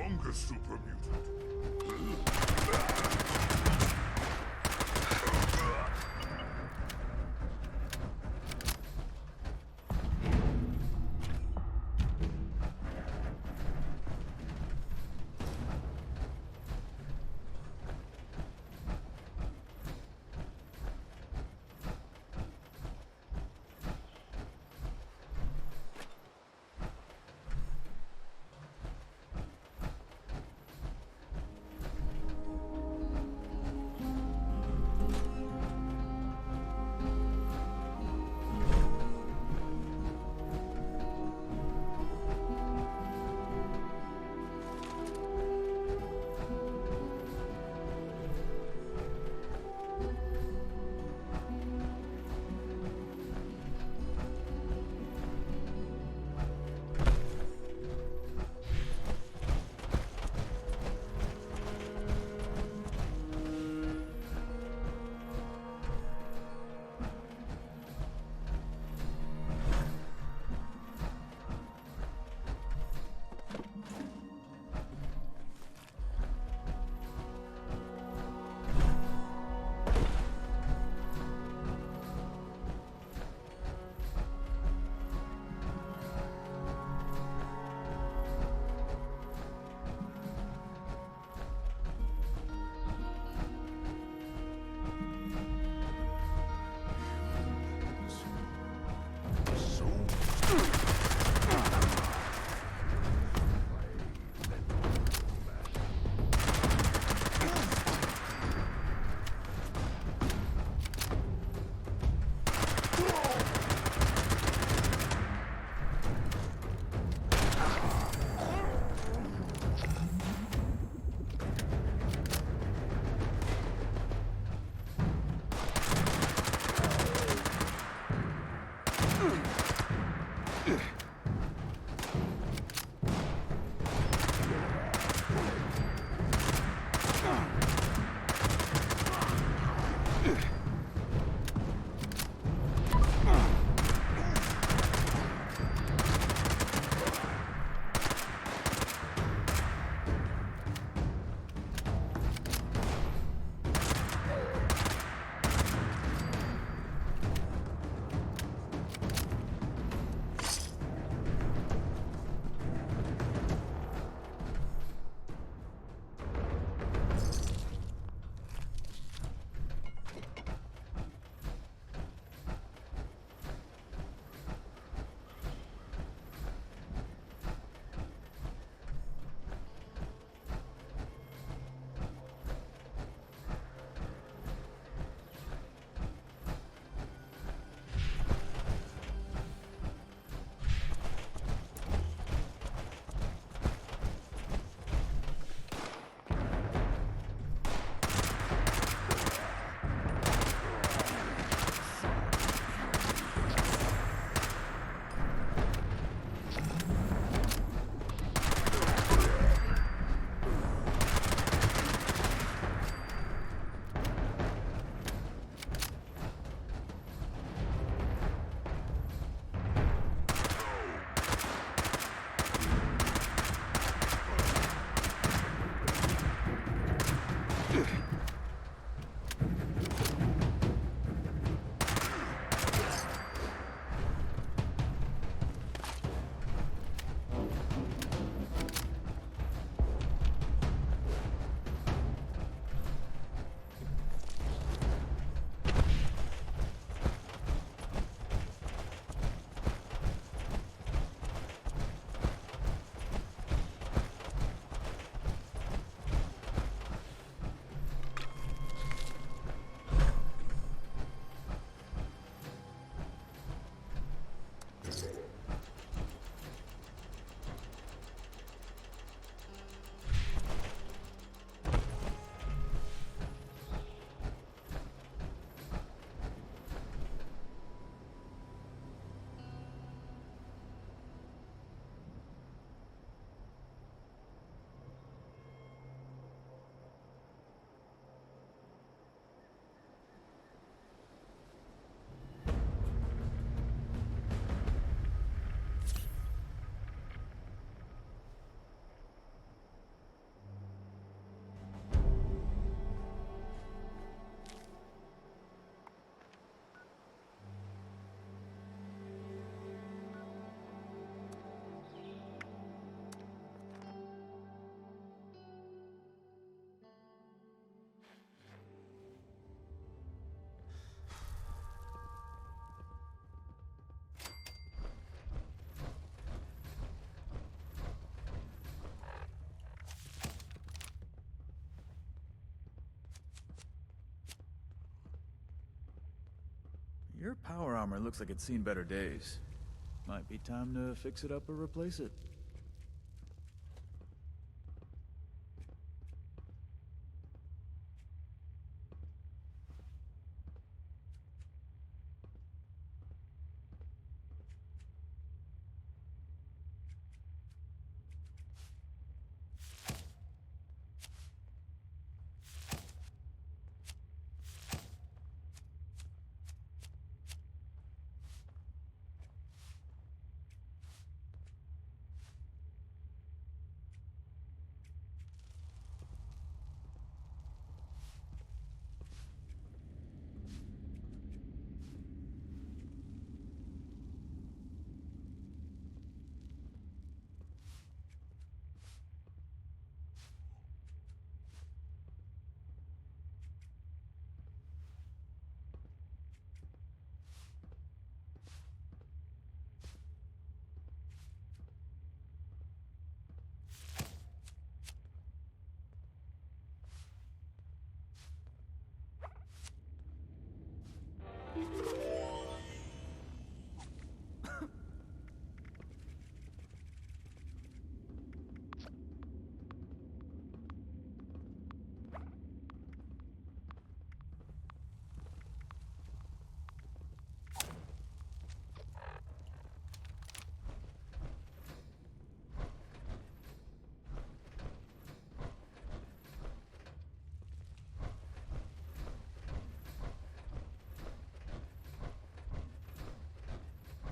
stronger super mutant. Your power armor looks like it's seen better days. Might be time to fix it up or replace it.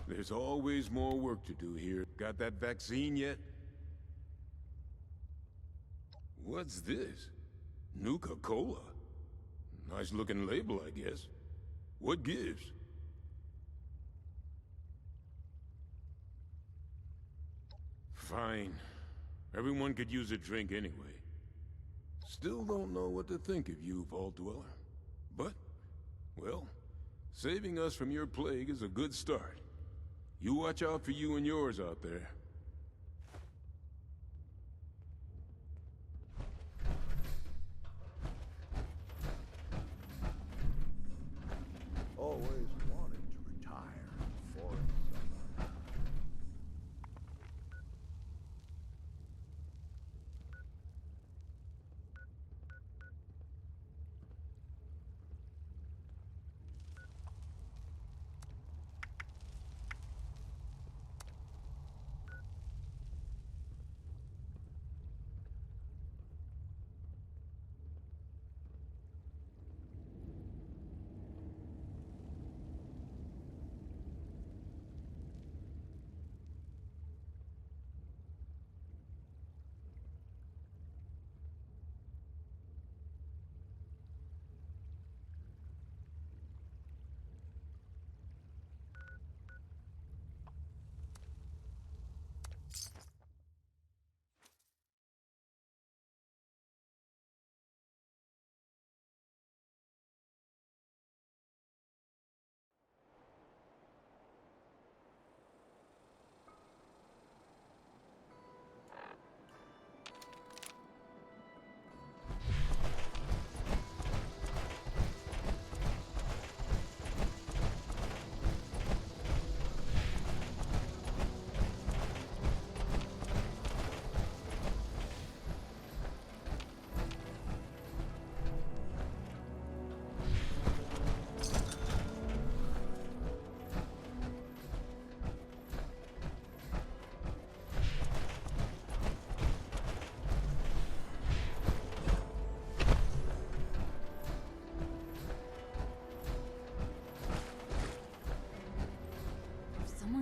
There's always more work to do here. Got that vaccine yet? What's this? Nuka-Cola? Nice looking label, I guess. What gives? Fine. Everyone could use a drink anyway. Still don't know what to think of you, Vault Dweller. But, well, saving us from your plague is a good start. You watch out for you and yours out there. Always wanted to retire for summer.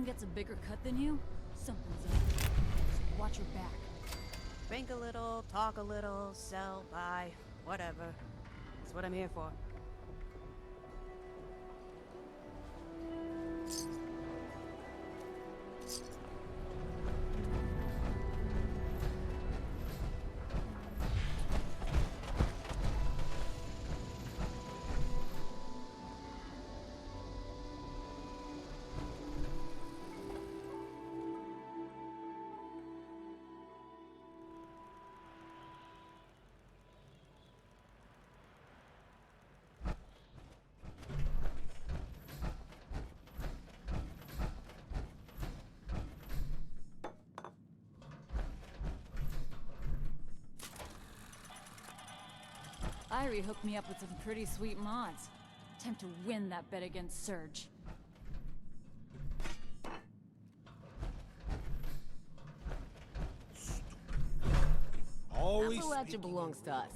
Gets a bigger cut than you, something's up. So watch your back. Drink a little, talk a little, sell, buy, whatever. That's what I'm here for. diary hooked me up with some pretty sweet mods. Time to win that bet against Surge. Always Appalachia belongs to us.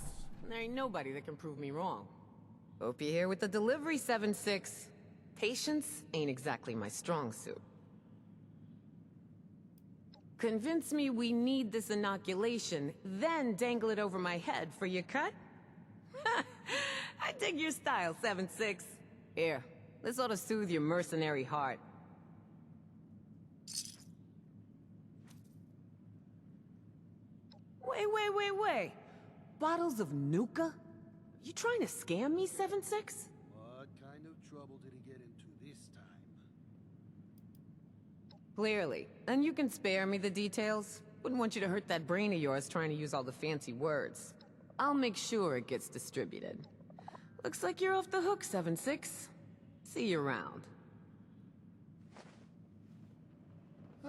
There ain't nobody that can prove me wrong. Hope you're here with the delivery, 7-6. Patience ain't exactly my strong suit. Convince me we need this inoculation, then dangle it over my head for your cut? I dig your style, 7-6. Here, this ought to soothe your mercenary heart. Wait. Bottles of Nuka? You trying to scam me, 7-6? What kind of trouble did he get into this time? Clearly. And you can spare me the details. Wouldn't want you to hurt that brain of yours trying to use all the fancy words. I'll make sure it gets distributed. Looks like you're off the hook, 7-6. See you around.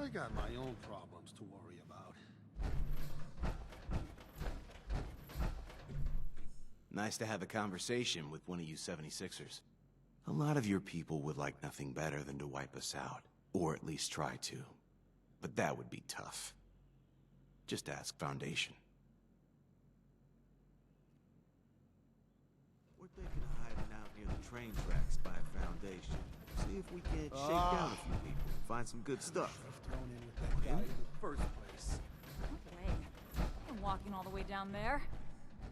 I got my own problems to worry about. Nice to have a conversation with one of you 76ers. A lot of your people would like nothing better than to wipe us out, or at least try to. But that would be tough. Just ask Foundation. We're thinking of hiding out near the train tracks by Foundation. See if we can't shake down a few people and find some good stuff. Thrown in with that guy in the first place. No way. I'm walking all the way down there.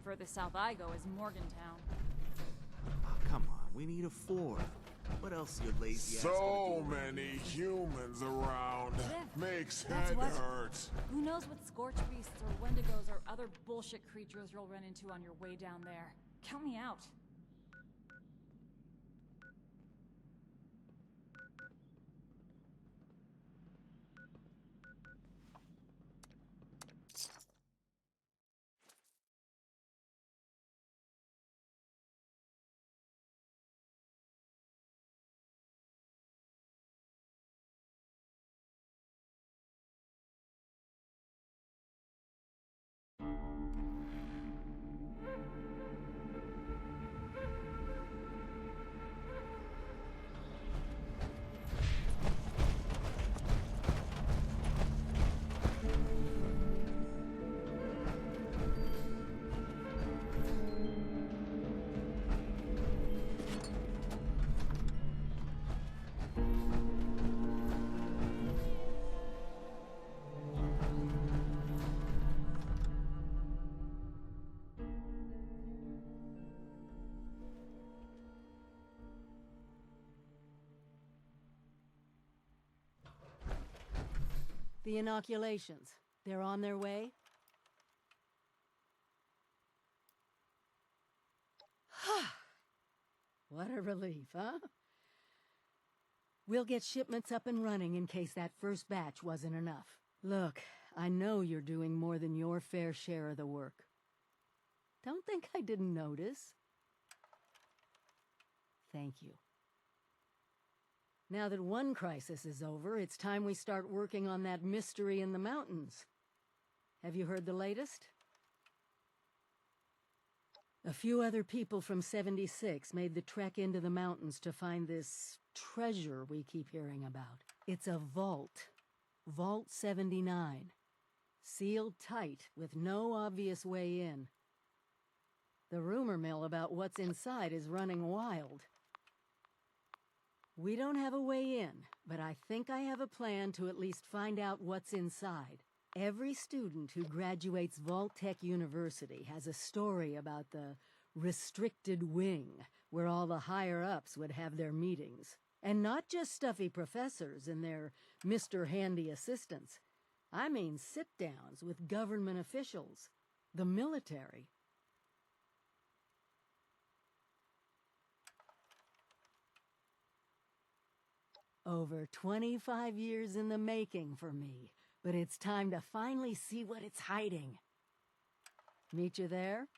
Furthest south I go is Morgantown. Oh, come on. We need a Ford. What else your lazy ass gonna So do? many humans around. Makes That's head what- hurt. Who knows what scorch beasts or wendigos or other bullshit creatures you'll run into on your way down there. Count me out. The inoculations. They're on their way? What a relief, huh? We'll get shipments up and running in case that first batch wasn't enough. Look, I know you're doing more than your fair share of the work. Don't think I didn't notice. Thank you. Now that one crisis is over, it's time we start working on that mystery in the mountains. Have you heard the latest? A few other people from 76 made the trek into the mountains to find this treasure we keep hearing about. It's a vault. Vault 79. Sealed tight, with no obvious way in. The rumor mill about what's inside is running wild. We don't have a way in, but I think I have a plan to at least find out what's inside. Every student who graduates Vault-Tec University has a story about the restricted wing, where all the higher-ups would have their meetings. And not just stuffy professors and their Mr. Handy assistants. I mean sit-downs with government officials, the military. Over 25 years in the making for me, but it's time to finally see what it's hiding. Meet you there?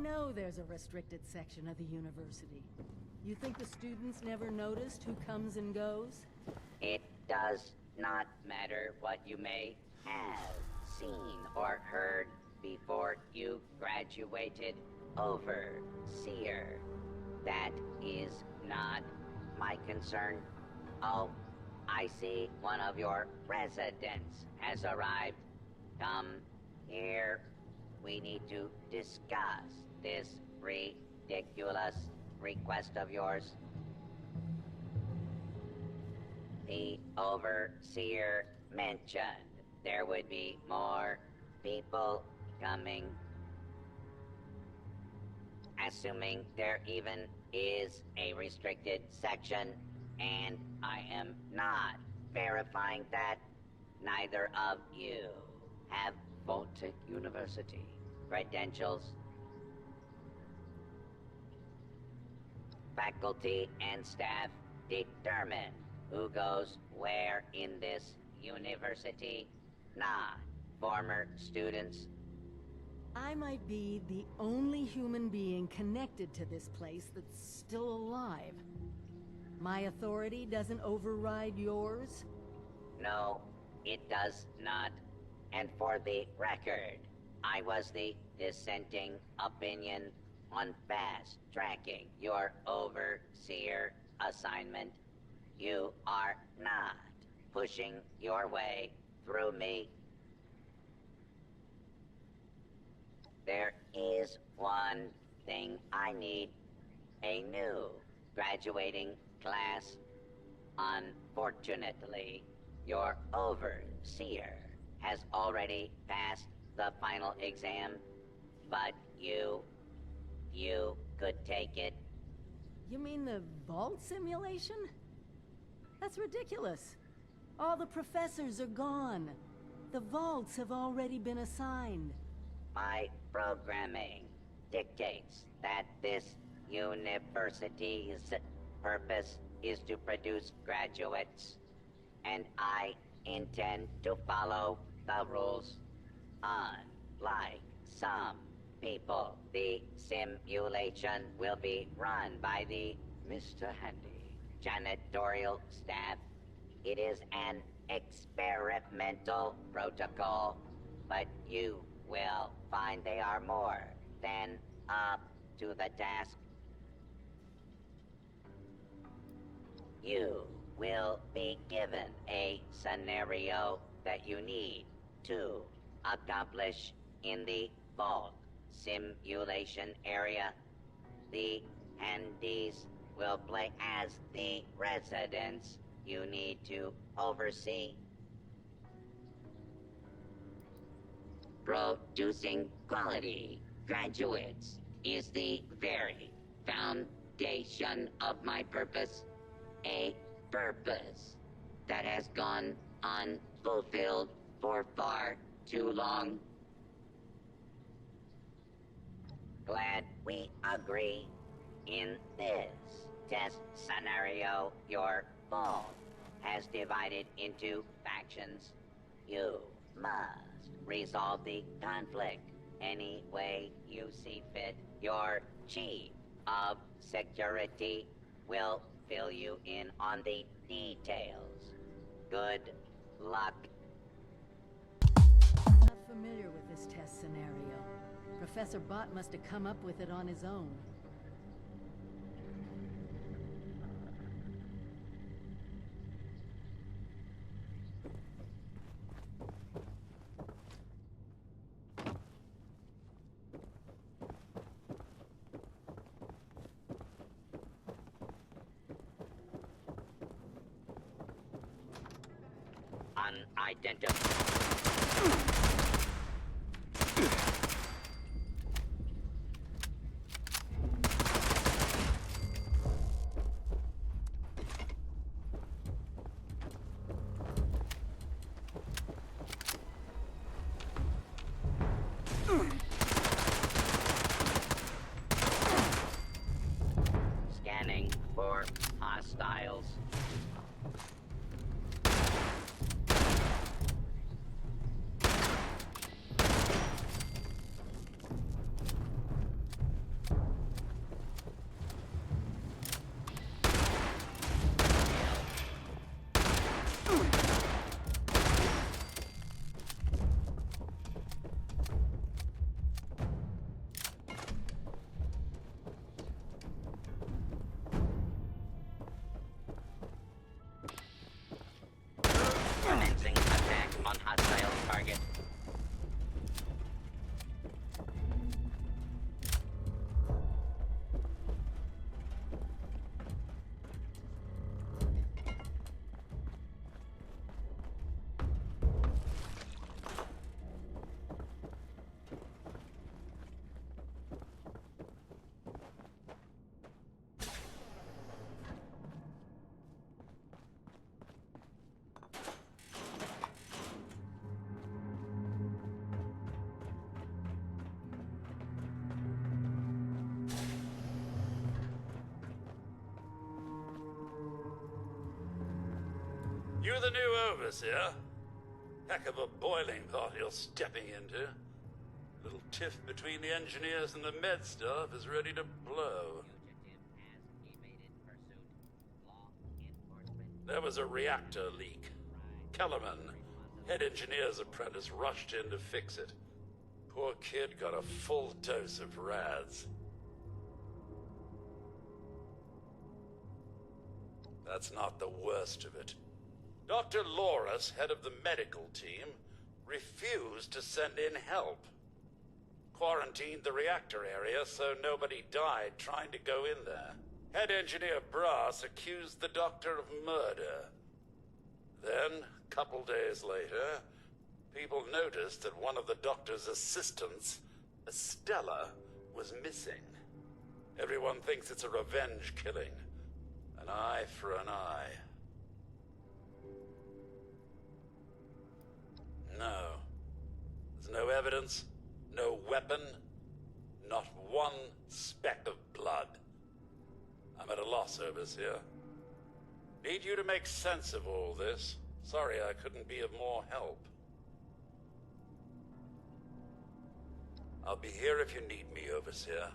know there's a restricted section of the university. You think the students never noticed who comes and goes? It does not matter what you may have seen or heard before you graduated, Overseer. That is not my concern. Oh, I see one of your residents has arrived. Come here. We need to discuss this ridiculous request of yours. The Overseer mentioned there would be more people coming. Assuming there even is a restricted section, and I am not verifying that, neither of you have Vault-Tec University credentials. Faculty and staff determine who goes where in this university, not former students. I might be the only human being connected to this place that's still alive. My authority doesn't override yours? No, it does not. And for the record, I was the dissenting opinion on fast-tracking your Overseer assignment. You are not pushing your way through me. There is one thing I need. A new graduating class. Unfortunately, your Overseer has already passed the final exam, but you could take it. You mean the vault simulation? That's ridiculous. All the professors are gone. The vaults have already been assigned. My programming dictates that this university's purpose is to produce graduates, and I intend to follow the rules. Unlike some people, the simulation will be run by the Mr. Handy janitorial staff. It is an experimental protocol, but you will find they are more than up to the task. You will be given a scenario that you need to accomplish in the vault simulation area. The handies will play as the residents you need to oversee. Producing quality graduates is the very foundation of my purpose. A purpose that has gone unfulfilled for far too long. Glad we agree. In this test scenario, your vault has divided into factions. You must resolve the conflict any way you see fit. Your chief of security will fill you in on the details. Good luck. I'm not familiar with this test scenario. Professor Bott must have come up with it on his own. Unidentified. Scanning for hostiles. You the new overseer? Heck of a boiling pot you're stepping into. Little tiff between the engineers and the med staff is ready to blow. There was a reactor leak. Kellerman, head engineer's apprentice, rushed in to fix it. Poor kid got a full dose of rads. That's not the worst of it. Dr. Loris, head of the medical team, refused to send in help. Quarantined the reactor area so nobody died trying to go in there. Head engineer Brass accused the doctor of murder. Then, a couple days later, people noticed that one of the doctor's assistants, Estella, was missing. Everyone thinks it's a revenge killing. An eye for an eye. No. There's no evidence, no weapon, not one speck of blood. I'm at a loss, Overseer. Need you to make sense of all this. Sorry I couldn't be of more help. I'll be here if you need me, Overseer.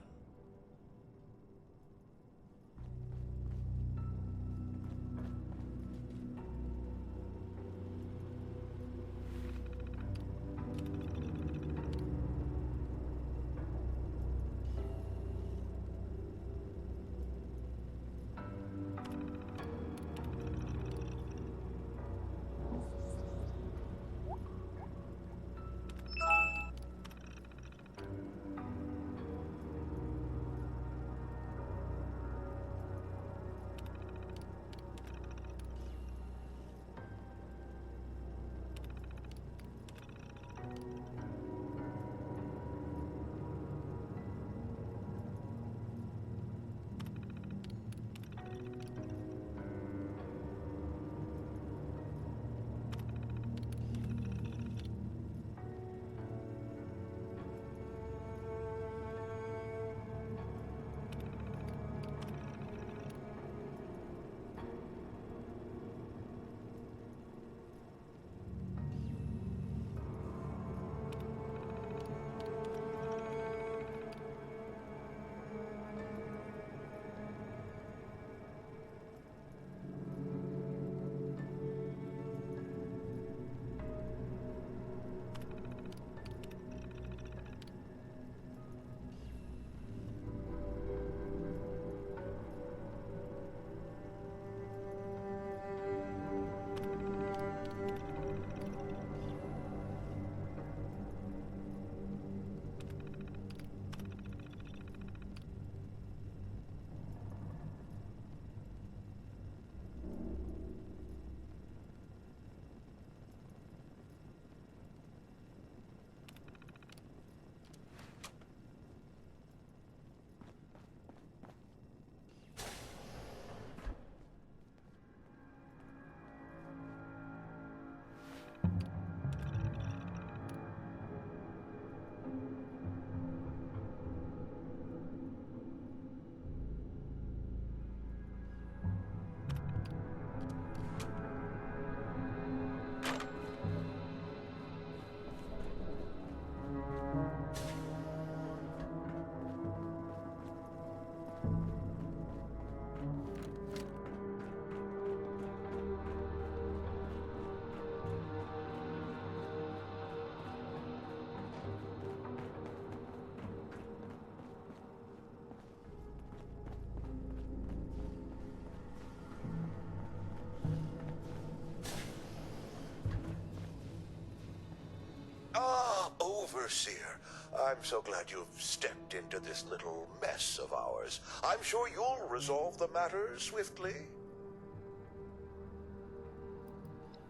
Overseer, I'm so glad you've stepped into this little mess of ours. I'm sure you'll resolve the matter swiftly.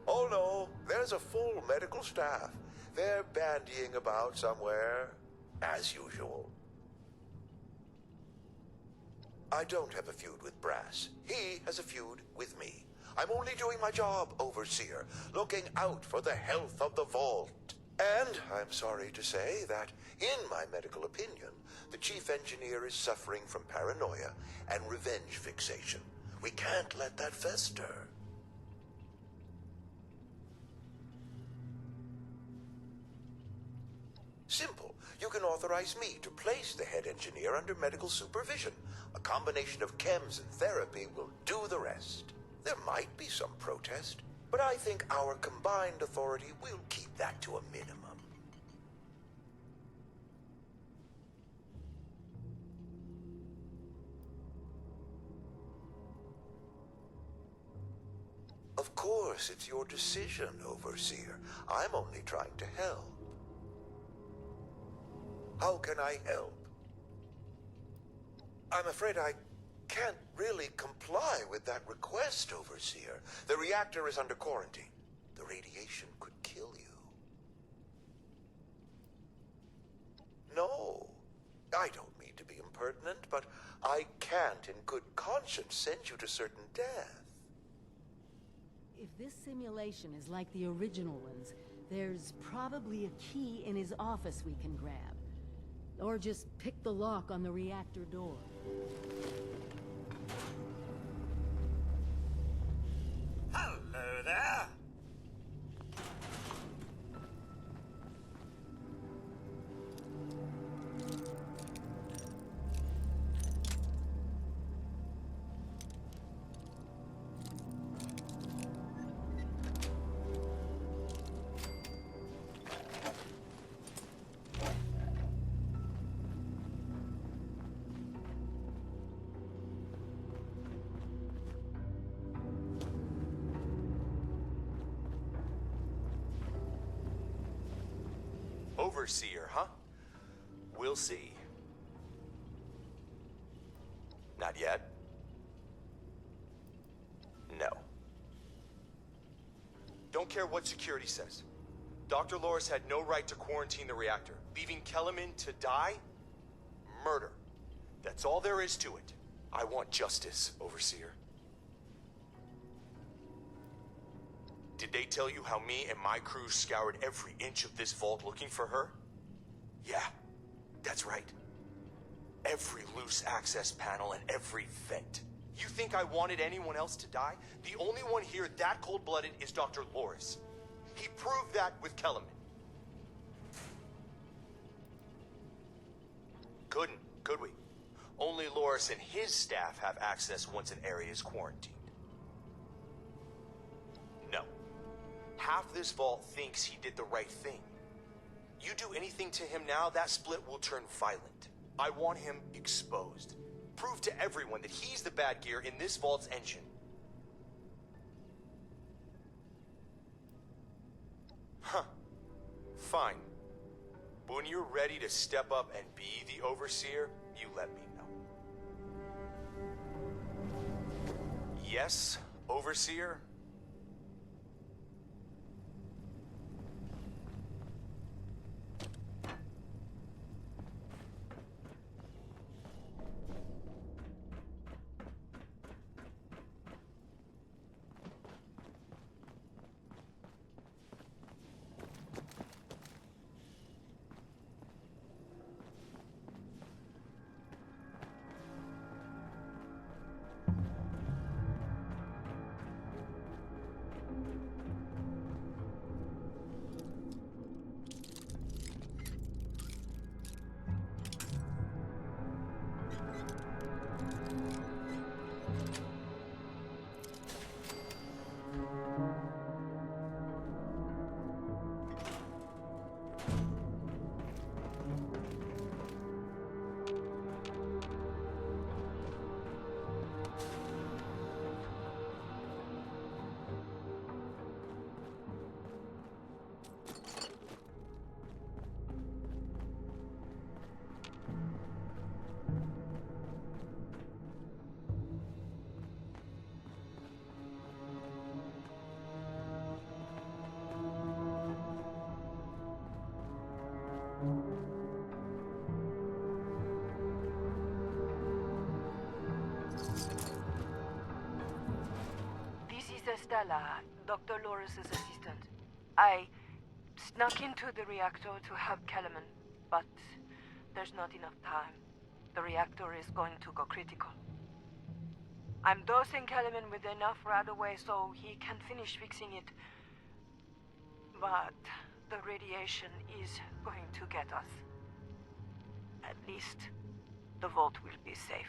Oh no, there's a full medical staff. They're bandying about somewhere, as usual. I don't have a feud with Brass. He has a feud with me. I'm only doing my job, Overseer, looking out for the health of the vault. And I'm sorry to say that, in my medical opinion, the chief engineer is suffering from paranoia and revenge fixation. We can't let that fester. can authorize me to place the head engineer under medical supervision. A combination of chems and therapy will do the rest. There might be some protest, but I think our combined authority will keep that to a minimum. Of course, it's your decision, Overseer. I'm only trying to help. How can I help? I'm afraid I can't really comply with that request, Overseer. The reactor is under quarantine. The radiation could kill you. No, I don't mean to be impertinent, but I can't in good conscience send you to certain death. If this simulation is like the original ones, there's probably a key in his office we can grab. Or just pick the lock on the reactor door. Hello there! Overseer, huh? We'll see. Not yet. No. Don't care what security says. Dr. Loris had no right to quarantine the reactor. Leaving Kellerman to die? Murder. That's all there is to it. I want justice, Overseer. Did they tell you how me and my crew scoured every inch of this vault looking for her? Yeah, that's right. Every loose access panel and every vent. You think I wanted anyone else to die? The only one here that cold-blooded is Dr. Loris. He proved that with Kellerman. Couldn't, could we? Only Loris and his staff have access once an area is quarantined. No. Half this vault thinks he did the right thing. You do anything to him now, that split will turn violent. I want him exposed. Prove to everyone that he's the bad gear in this vault's engine. Huh. Fine. But when you're ready to step up and be the Overseer, you let me know. Yes, Overseer? This is Estella, Dr. Loris' assistant. I snuck into the reactor to help Kellerman, but there's not enough time. The reactor is going to go critical. I'm dosing Kellerman with enough right away so he can finish fixing it. But the radiation is going to get us. At least, the vault will be safe.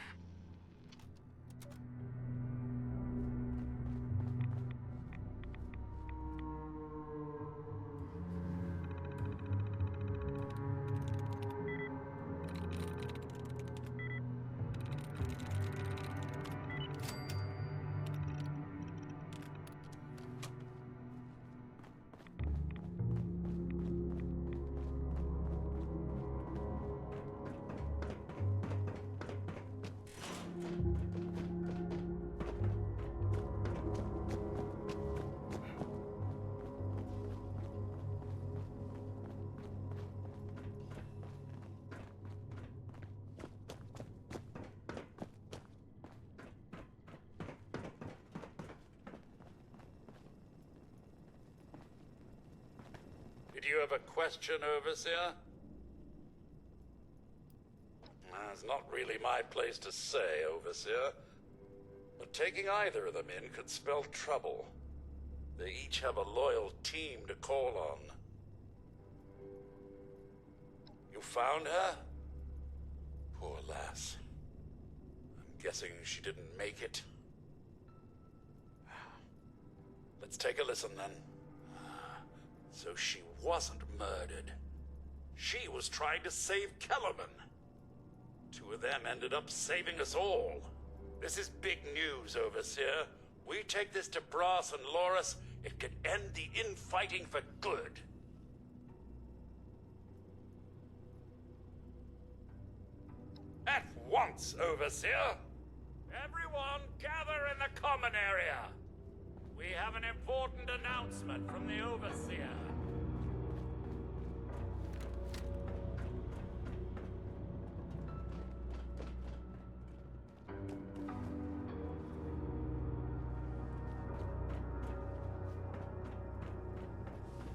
Did you have a question, Overseer? It's not really my place to say, Overseer. But taking either of them in could spell trouble. They each have a loyal team to call on. You found her? Poor lass. I'm guessing she didn't make it. Let's take a listen then. So she wasn't murdered. She was trying to save Kellerman. Two of them ended up saving us all. This is big news, Overseer. We take this to Brass and Loris, it could end the infighting for good. At once, Overseer! Everyone gather in the common area. We have an important announcement from the Overseer.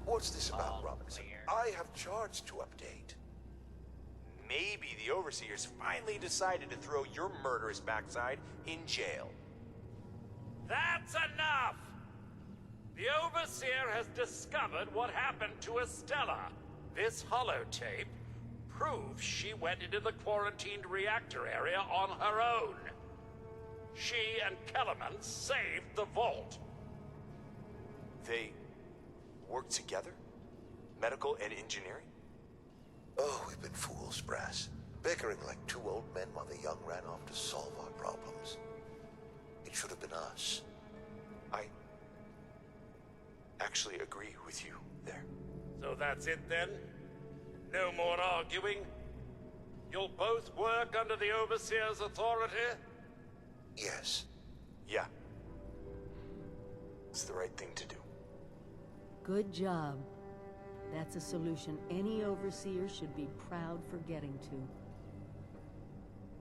What's this about, Robinson? I have charts to update. Maybe the Overseers finally decided to throw your murderous backside in jail. That's enough! The Overseer has discovered what happened to Estella. This holotape proves she went into the quarantined reactor area on her own. She and Kellerman saved the vault. They work together? Medical and engineering? Oh, we've been fools, Brass. Bickering like two old men while the young ran off to solve our problems. It should have been us. I actually agree with you there. So that's it then? No more arguing? You'll both work under the Overseer's authority? Yes. Yeah. It's the right thing to do. Good job. That's a solution any Overseer should be proud for getting to.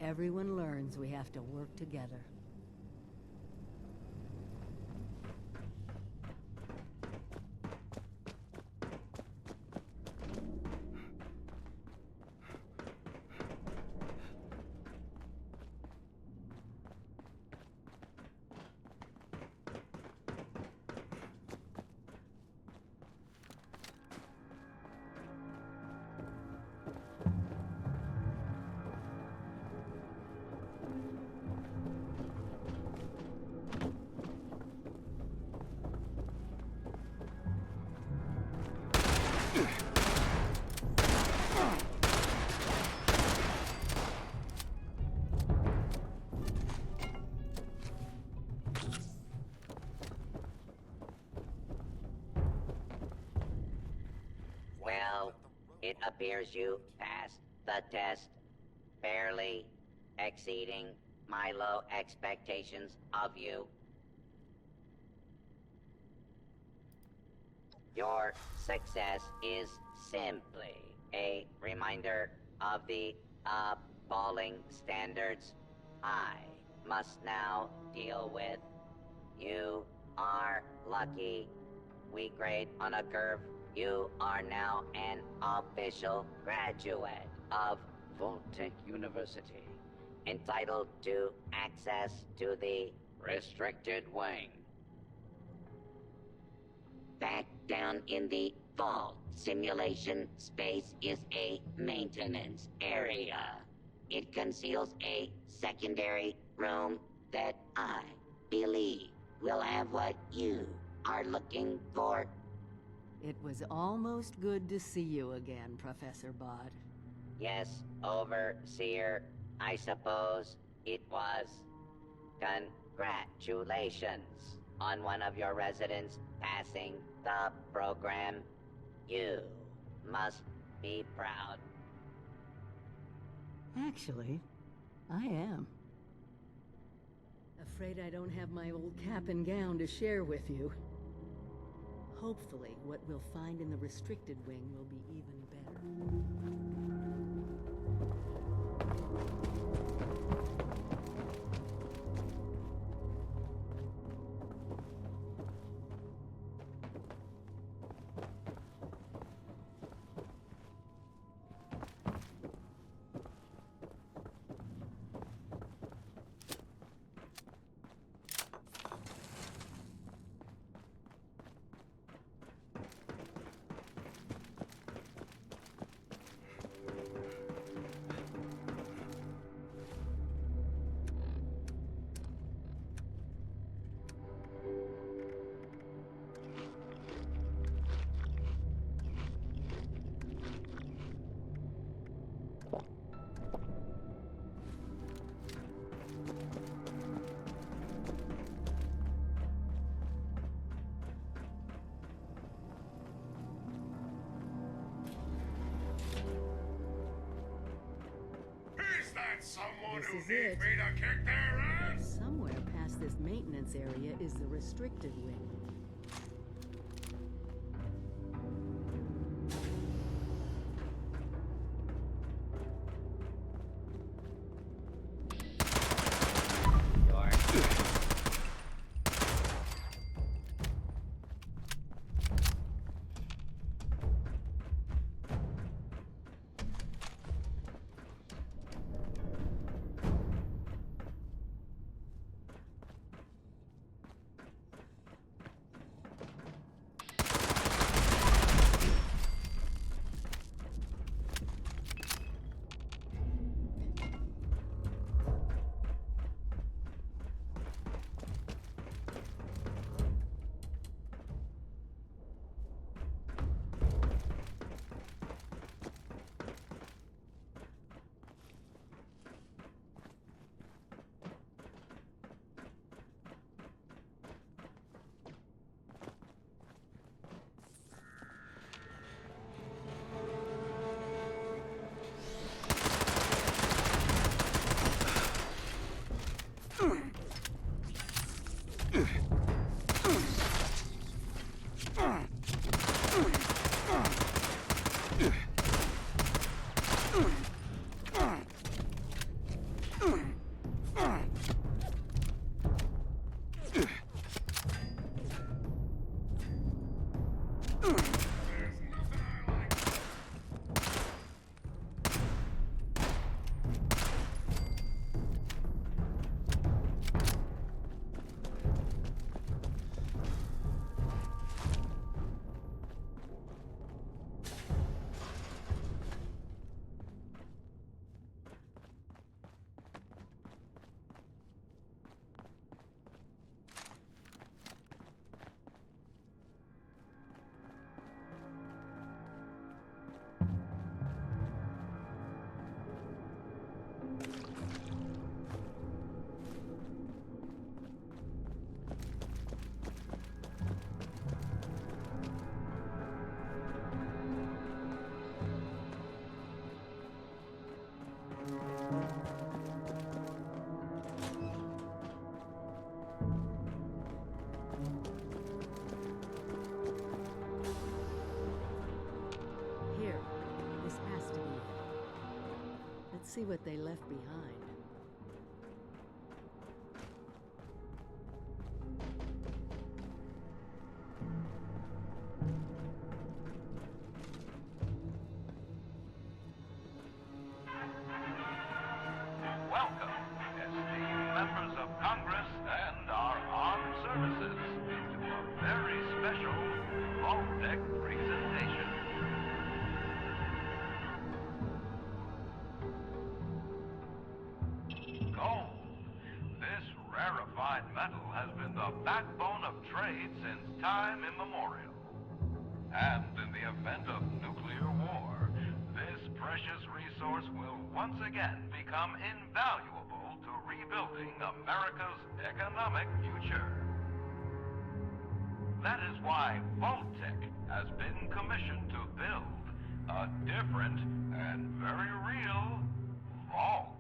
Everyone learns we have to work together. Well, it appears you passed the test, barely exceeding my low expectations of you. Your success is simply a reminder of the appalling standards I must now deal with. You are lucky. We grade on a curve. You are now an official graduate of Vault-Tec University, entitled to access to the restricted wing. Back down in the Vault simulation space is a maintenance area. It conceals a secondary room that I believe will have what you are looking for. It was almost good to see you again, Professor Bott. Yes, Overseer, I suppose it was. Congratulations on one of your residents passing the program. You must be proud. Actually, I am. Afraid I don't have my old cap and gown to share with you. Hopefully, what we'll find in the restricted wing will be even better. Someone This who is needs it. me to kick their ass? Somewhere past this maintenance area is the restricted wing. See what they left behind. Welcome, esteemed members of Congress and our armed services, to a very special Vault-Tec presentation. classified metal has been the backbone of trade since time immemorial. And in the event of nuclear war, this precious resource will once again become invaluable to rebuilding America's economic future. That is why Vault-Tec has been commissioned to build a different and very real vault.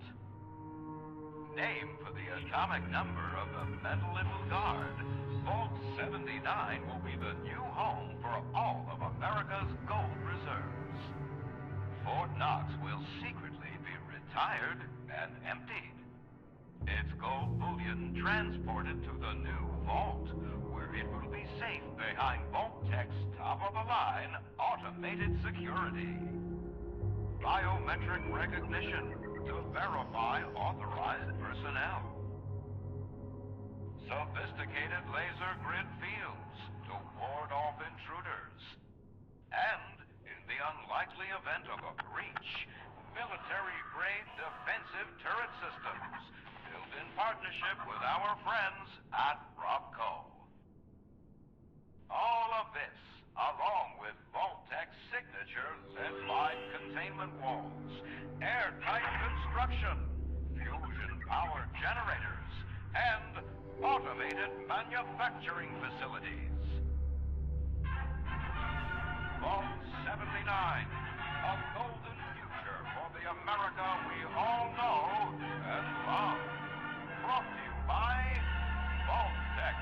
Named for the atomic number of the metal it will guard, Vault 79 will be the new home for all of America's gold reserves. Fort Knox will secretly be retired and emptied. Its gold bullion transported to the new vault, where it will be safe behind Vault-Tec's top-of-the-line automated security. Biometric recognition to verify authorized personnel. Sophisticated laser grid fields to ward off intruders. And, in the unlikely event of a breach, military-grade defensive turret systems built in partnership with our friends at Robco. All of this, along with Vault-Tec's signature lead-line containment walls, airtight construction, fusion-powered generators, and automated manufacturing facilities. Vault 79, a golden future for the America we all know and love. Brought to you by Vault-Tec.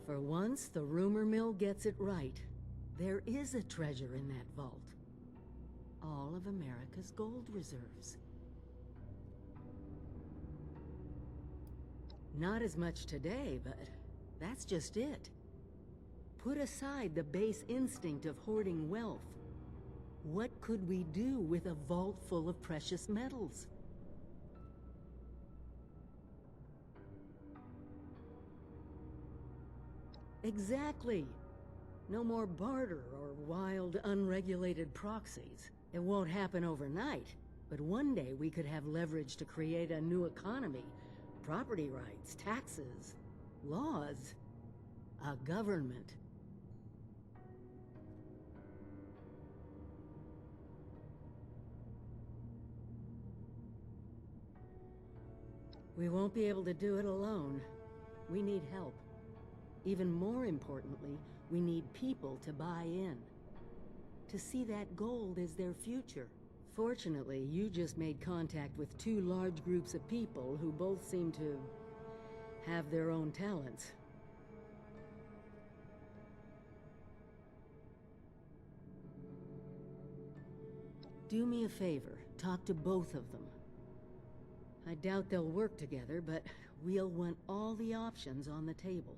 For once, the rumor mill gets it right. There is a treasure in that vault. All of America's gold reserves. Not as much today, but that's just it. Put aside the base instinct of hoarding wealth. What could we do with a vault full of precious metals? Exactly. No more barter or wild, unregulated proxies. It won't happen overnight, but one day we could have leverage to create a new economy. Property rights, taxes, laws, a government. We won't be able to do it alone. We need help. Even more importantly, we need people to buy in. To see that gold as their future. Fortunately, you just made contact with two large groups of people who both seem to have their own talents. Do me a favor, talk to both of them. I doubt they'll work together, but we'll want all the options on the table.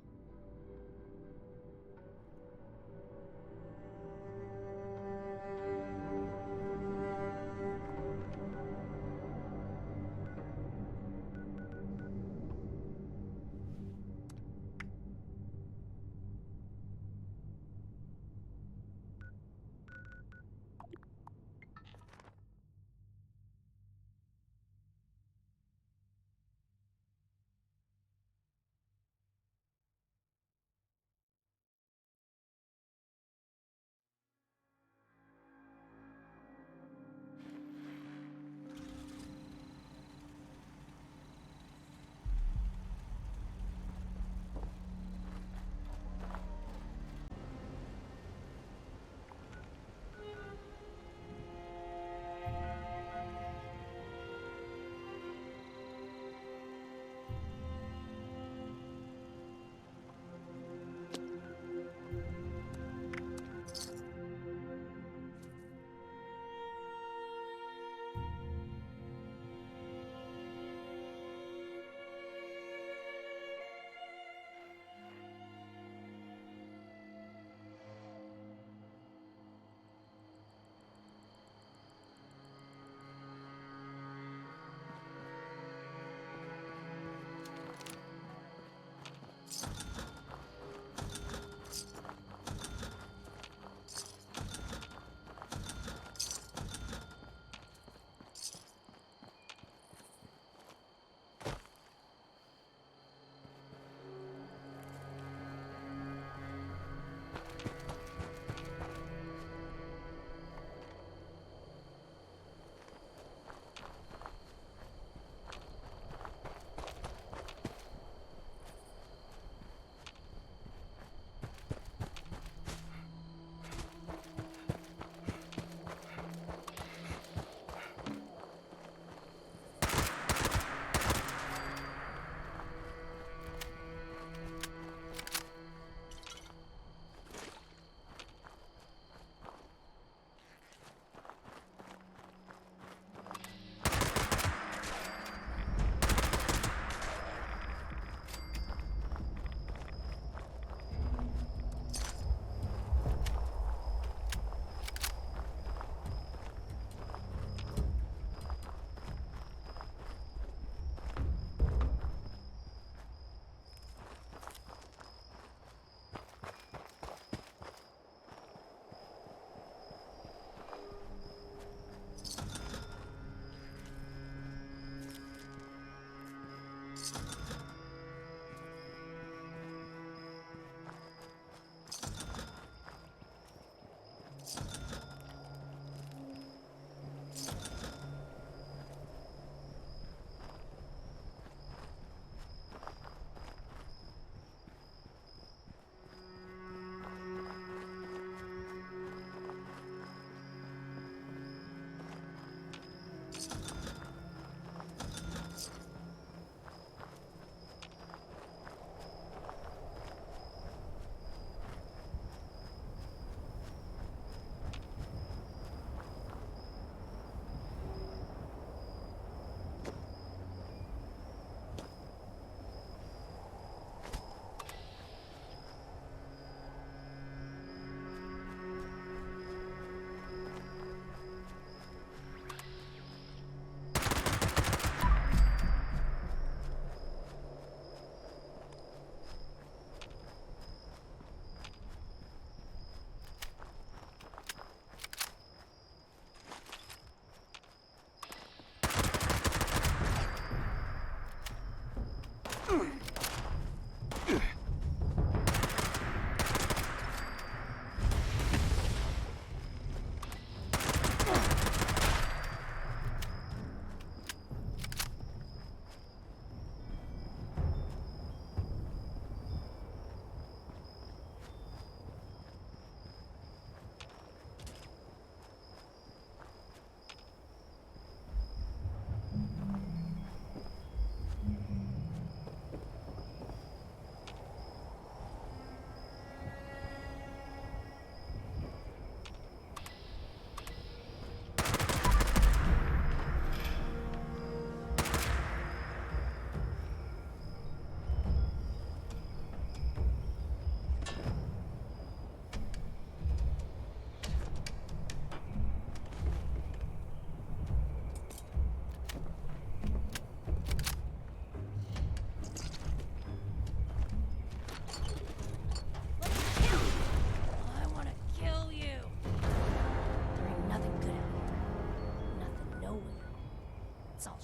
It's all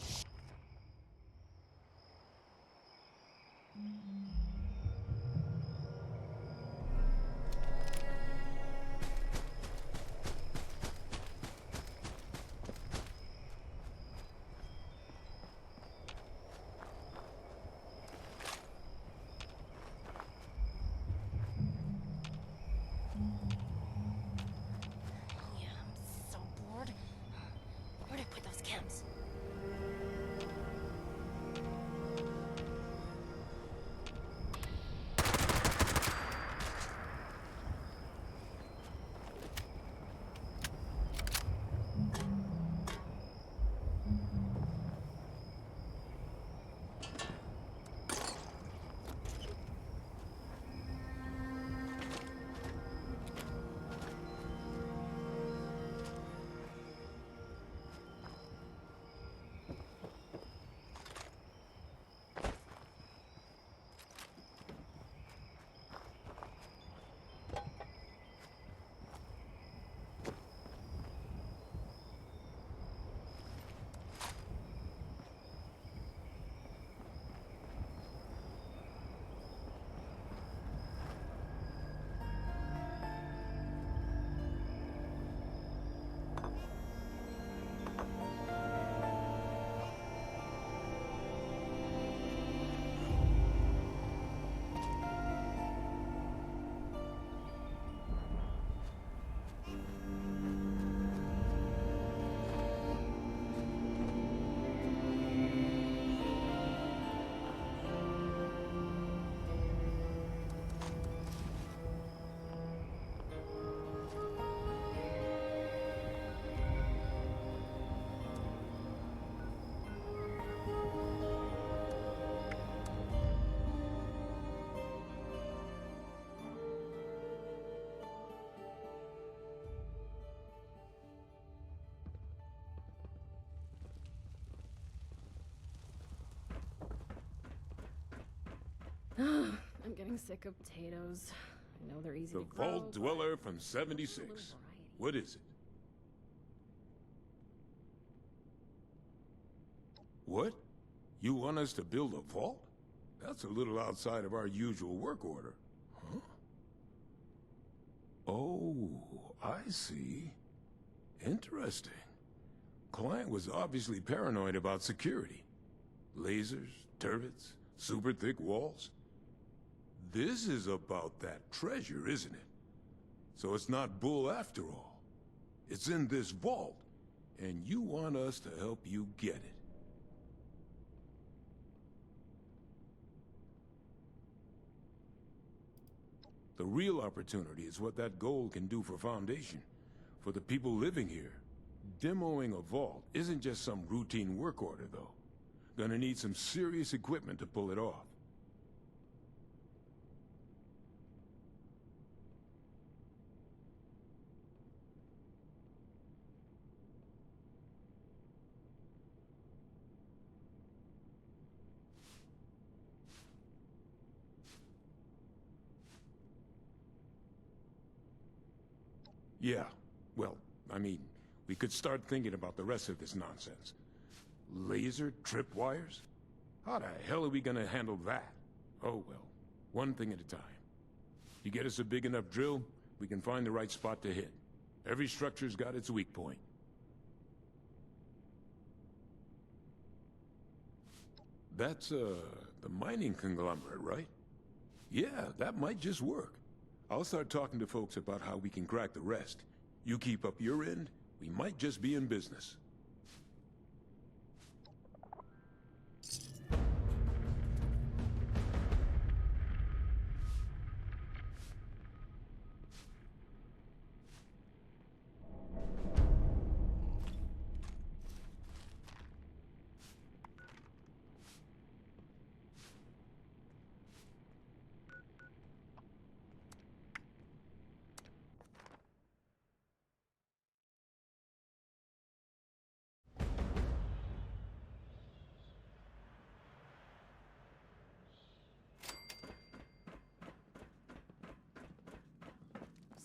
yeah, I'm so bored. Where'd I put those chems? I'm getting sick of potatoes. I know they're easy The to grow. Vault Dweller from 76. What is it? What? You want us to build a vault? That's a little outside of our usual work order. Huh? Oh, I see. Interesting. Client was obviously paranoid about security. Lasers, turrets, super thick walls. This is about that treasure, isn't it? So it's not bull after all. It's in this vault, and you want us to help you get it. The real opportunity is what that gold can do for Foundation, for the people living here. Demoing a vault isn't just some routine work order, though. Gonna need some serious equipment to pull it off. Yeah, well, I mean, we could start thinking about the rest of this nonsense. Laser tripwires? How the hell are we gonna handle that? Oh well, one thing at a time. You get us a big enough drill, we can find the right spot to hit. Every structure's got its weak point. That's, the mining conglomerate, right? Yeah, that might just work. I'll start talking to folks about how we can crack the rest. You keep up your end, we might just be in business.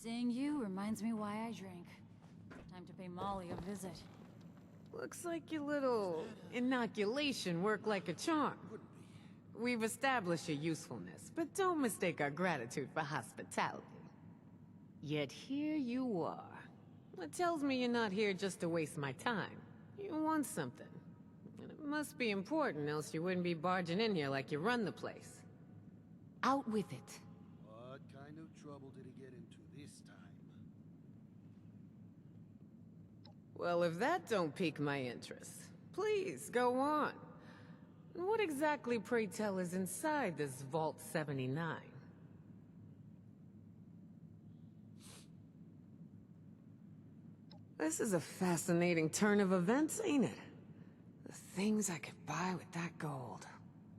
Seeing you reminds me why I drink. Time to pay Molly a visit. Looks like your little inoculation worked like a charm. We've established your usefulness, but don't mistake our gratitude for hospitality. Yet here you are. That tells me you're not here just to waste my time. You want something. And it must be important, else you wouldn't be barging in here like you run the place. Out with it. What kind of trouble did he get into this time? Well, if that don't pique my interest, please, go on. What exactly, pray tell, is inside this Vault 79? This is a fascinating turn of events, ain't it? The things I could buy with that gold.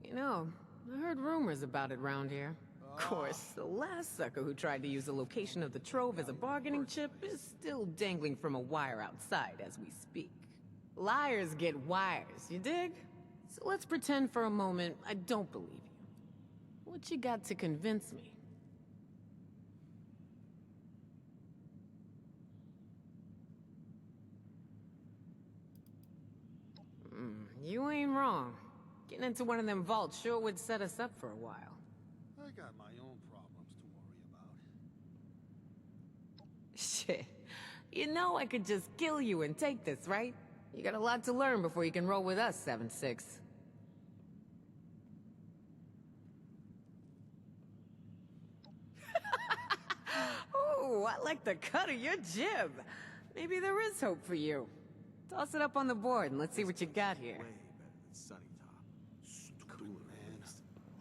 You know, I heard rumors about it round here. Of course, the last sucker who tried to use the location of the trove as a bargaining chip is still dangling from a wire outside as we speak. Liars get wires, you dig? So let's pretend for a moment I don't believe you. What you got to convince me? You ain't wrong. Getting into one of them vaults sure would set us up for a while. I got my own problems to worry about. Shit. You know I could just kill you and take this, right? You got a lot to learn before you can roll with us, 7-6. Ooh, I like the cut of your jib. Maybe there is hope for you. Toss it up on the board and let's see what you got here.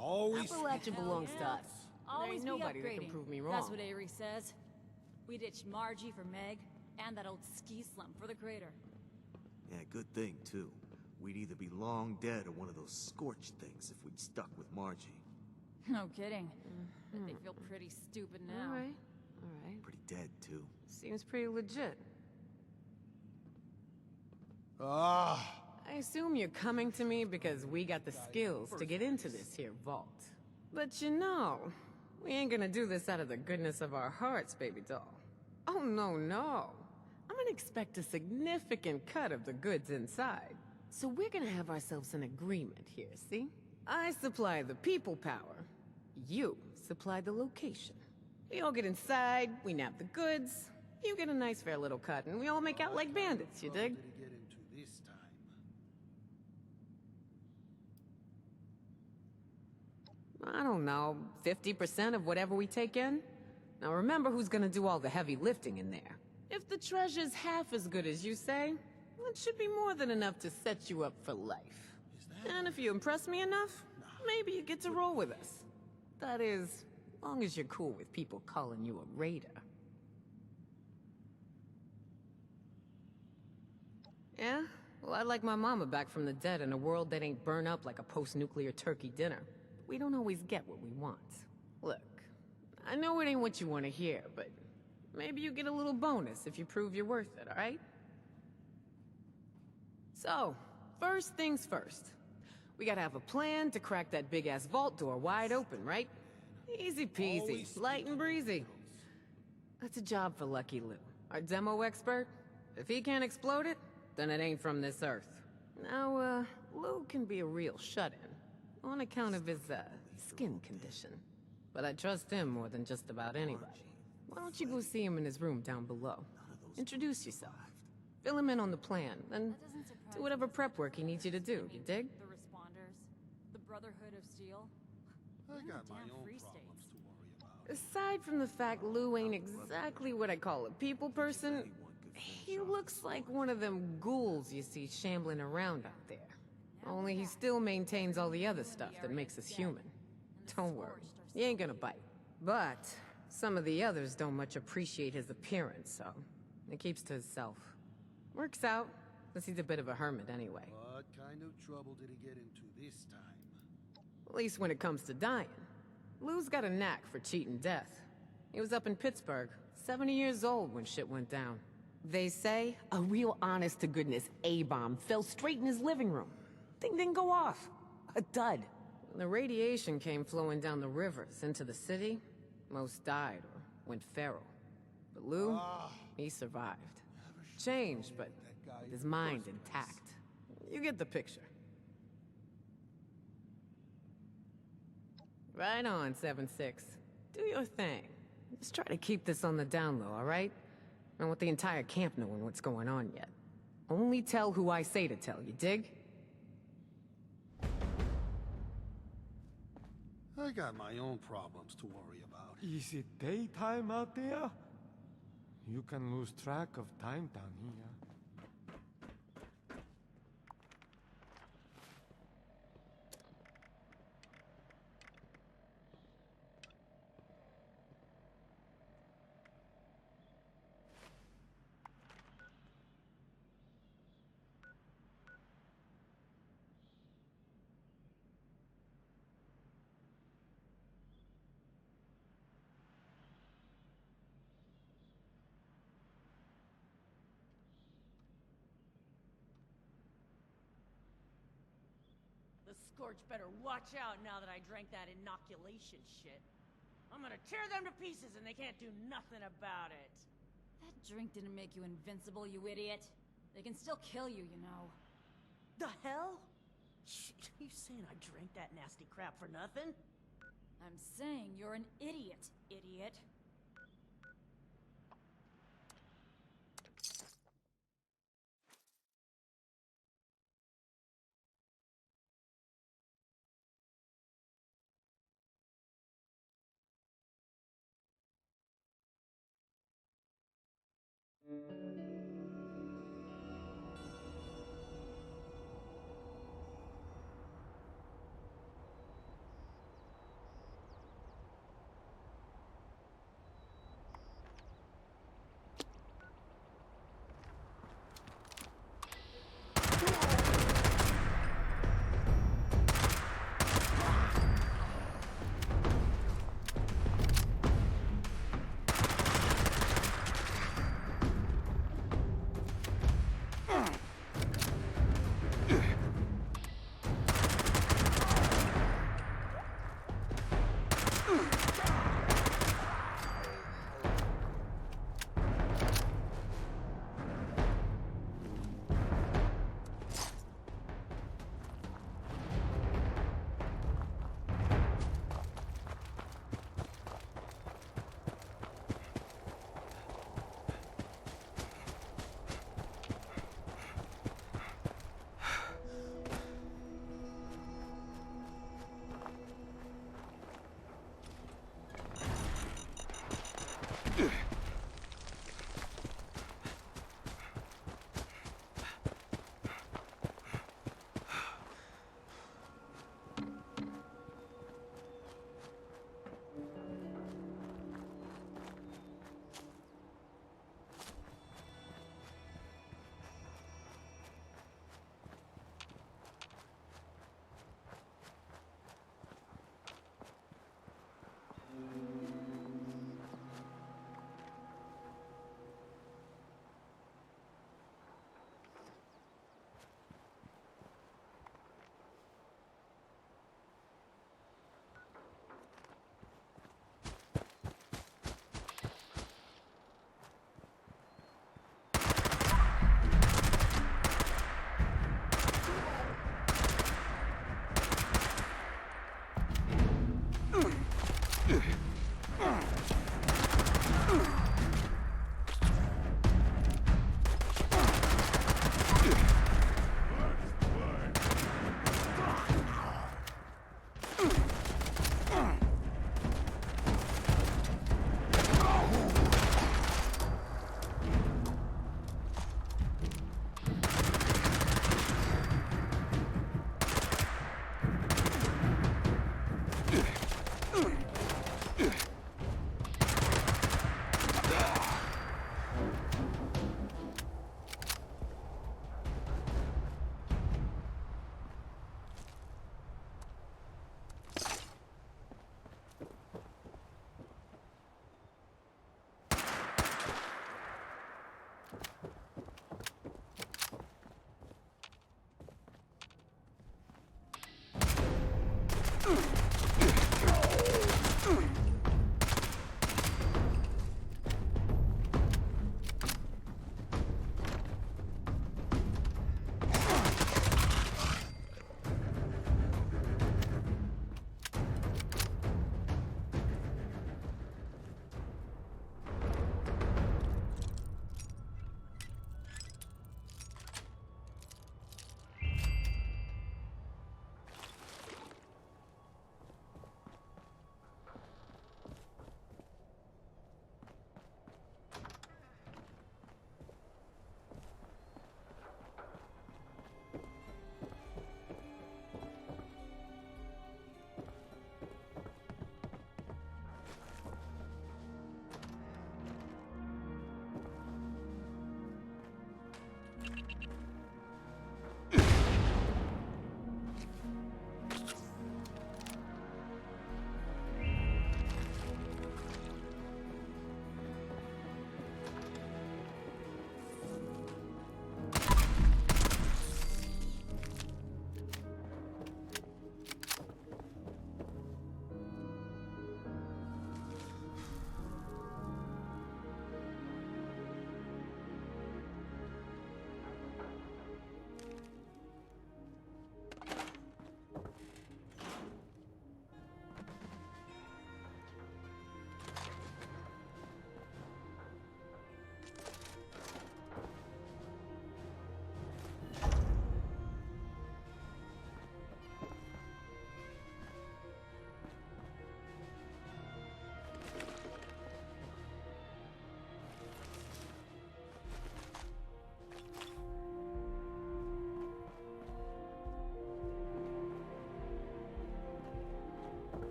Always. Appalachia belongs to us. There Always ain't be nobody that upgrading. can prove me wrong. That's what Avery says. We ditched Margie for Meg, and that old ski slump for the crater. Yeah, good thing, too. We'd either be long dead or one of those scorched things if we'd stuck with Margie. No kidding. But they feel pretty stupid now. Alright. Pretty dead, too. Seems pretty legit. Ah. I assume you're coming to me because we got the skills to get into this here vault. But you know, we ain't gonna do this out of the goodness of our hearts, baby doll. Oh, no. I'm gonna expect a significant cut of the goods inside. So we're gonna have ourselves an agreement here, see? I supply the people power. You supply the location. We all get inside, we nab the goods, you get a nice fair little cut, and we all make out like bandits, you dig? Did he get into this time? I don't know, 50% of whatever we take in? Now remember who's gonna do all the heavy lifting in there. If the treasure's half as good as you say, it should be more than enough to set you up for life. And if you impress me enough, maybe you get to roll with us. That is, long as you're cool with people calling you a raider. Yeah? Well, I'd like my mama back from the dead in a world that ain't burned up like a post-nuclear turkey dinner. We don't always get what we want. Look, I know it ain't what you want to hear, but maybe you get a little bonus if you prove you're worth it, alright? So, first things first. We gotta have a plan to crack that big-ass vault door wide open, right? Easy peasy, light and breezy. That's a job for Lucky Lou, our demo expert. If he can't explode it, then it ain't from this earth. Now, Lou can be a real shut-in, on account of his, skin condition. But I trust him more than just about anybody. Why don't you go see him in his room down below? Introduce yourself. Fill him in on the plan, then do whatever prep work he needs you to do, you dig? The responders, the Brotherhood of Steel. I got my Damn own free problems states. to worry about. Aside from the fact Lou ain't exactly what I call a people person, he looks like one of them ghouls you see shambling around out there. Only he still maintains all the other stuff that makes us human. Don't worry, he ain't gonna bite. But some of the others don't much appreciate his appearance, so he keeps to himself. Works out, because he's a bit of a hermit anyway. What kind of trouble did he get into this time? At least when it comes to dying. Lou's got a knack for cheating death. He was up in Pittsburgh, 70 years old when shit went down. They say a real honest-to-goodness A-bomb fell straight in his living room. Thing didn't go off. A dud. When the radiation came flowing down the rivers into the city, most died or went feral. But Lou, he survived. Changed, but guy. with his mind intact. You get the picture. Right on, 7-6. Do your thing. Just try to keep this on the down low, alright? I don't want the entire camp knowing what's going on yet. Only tell who I say to tell, you dig? I got my own problems to worry about. Is it daytime out there? You can lose track of time down here. The Scorch better watch out now that I drank that inoculation shit. I'm gonna tear them to pieces and they can't do nothing about it. That drink didn't make you invincible, you idiot. They can still kill you, you know. The hell? Shit, you saying I drank that nasty crap for nothing? I'm saying you're an idiot, idiot.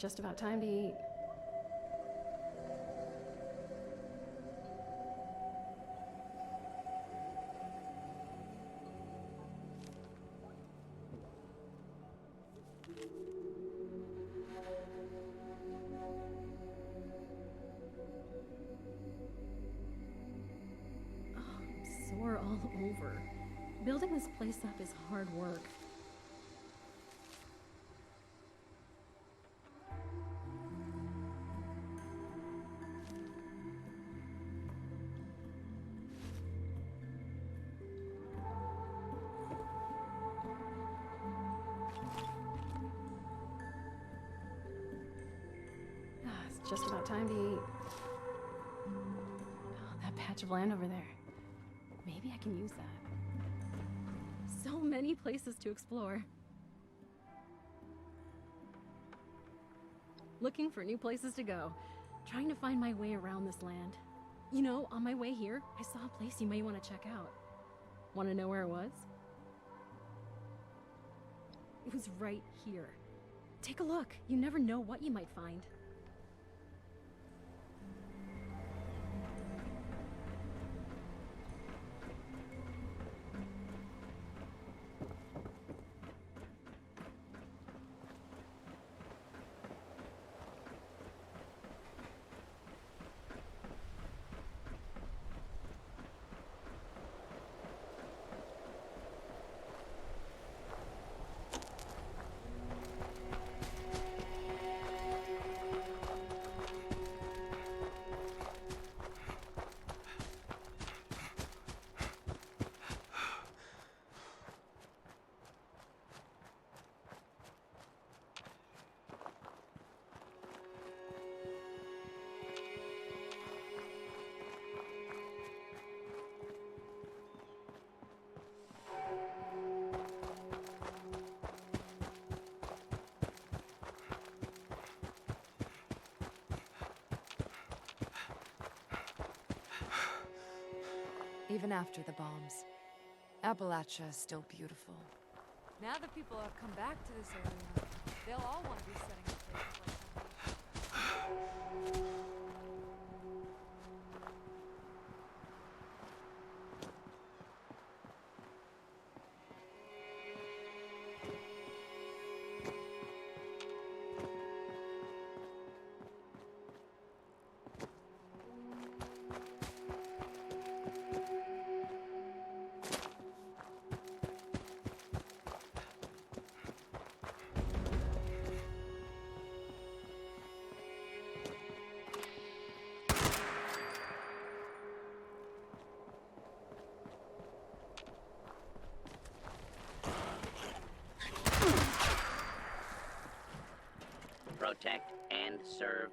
just about time to eat. Oh, I'm sore all over. Building this place up is hard work. It's just about time to eat. Oh, that patch of land over there. Maybe I can use that. So many places to explore. Looking for new places to go. Trying to find my way around this land. You know, on my way here, I saw a place you may want to check out. Want to know where it was? It was right here. Take a look. You never know what you might find. Even after the bombs, Appalachia is still beautiful. Now that people have come back to this area, they'll all want to be setting up places like that. Protect and serve.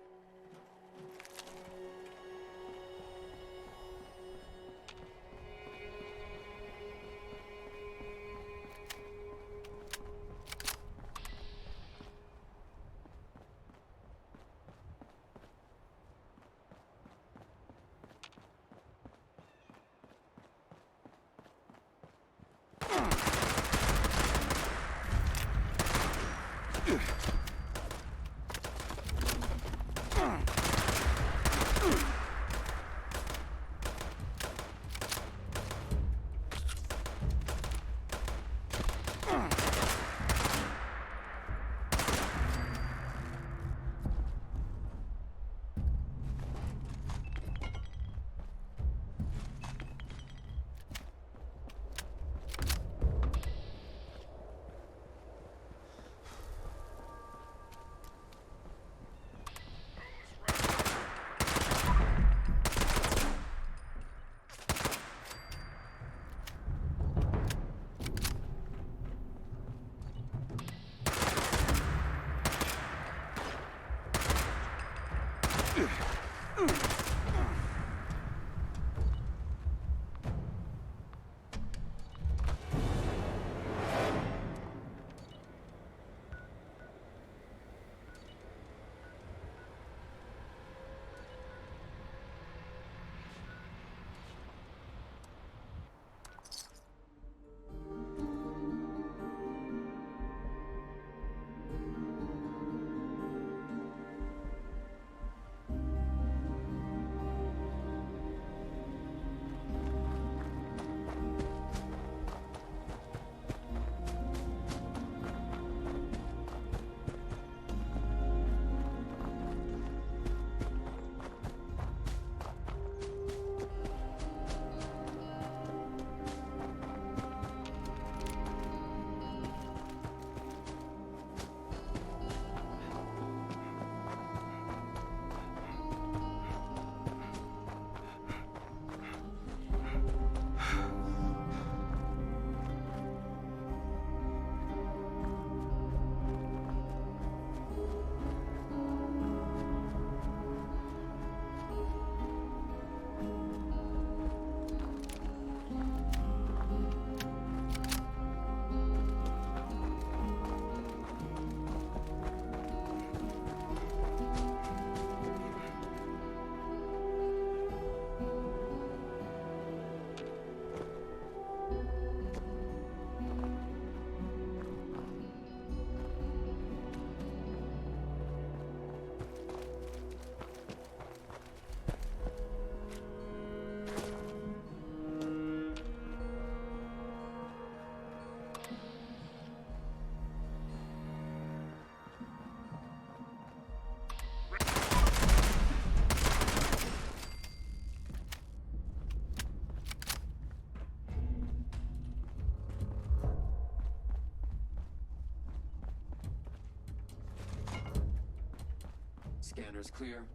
Scanner's clear.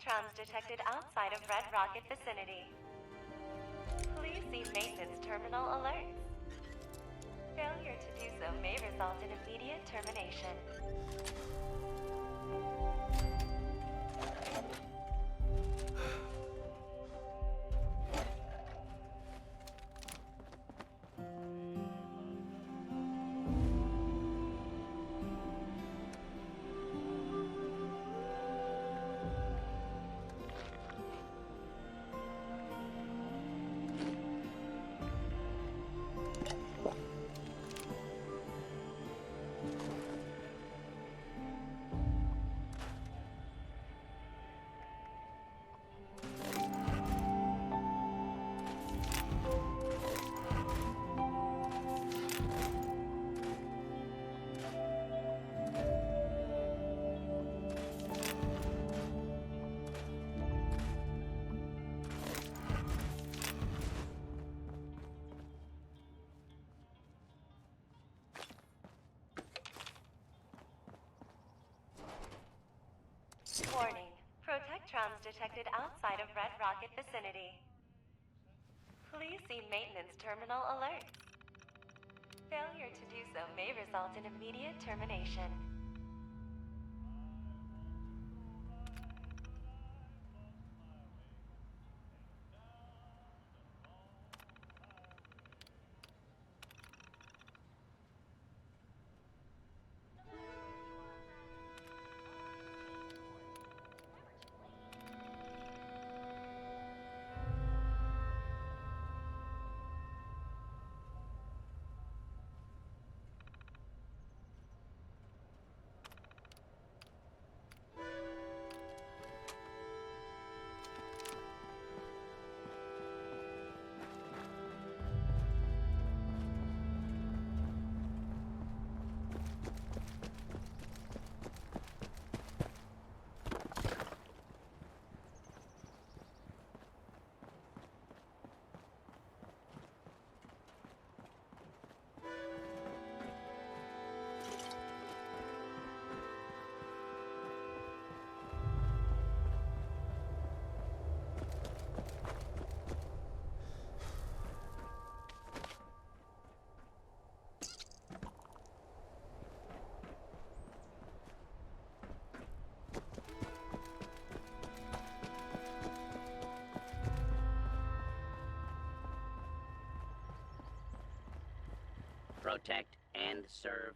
Protectrons detected outside of Red Rocket vicinity. Please see maintenance terminal alerts. Failure to do so may result in immediate termination. Warning. Protectrons detected outside of Red Rocket vicinity. Please see maintenance terminal alerts. Failure to do so may result in immediate termination. Protect and serve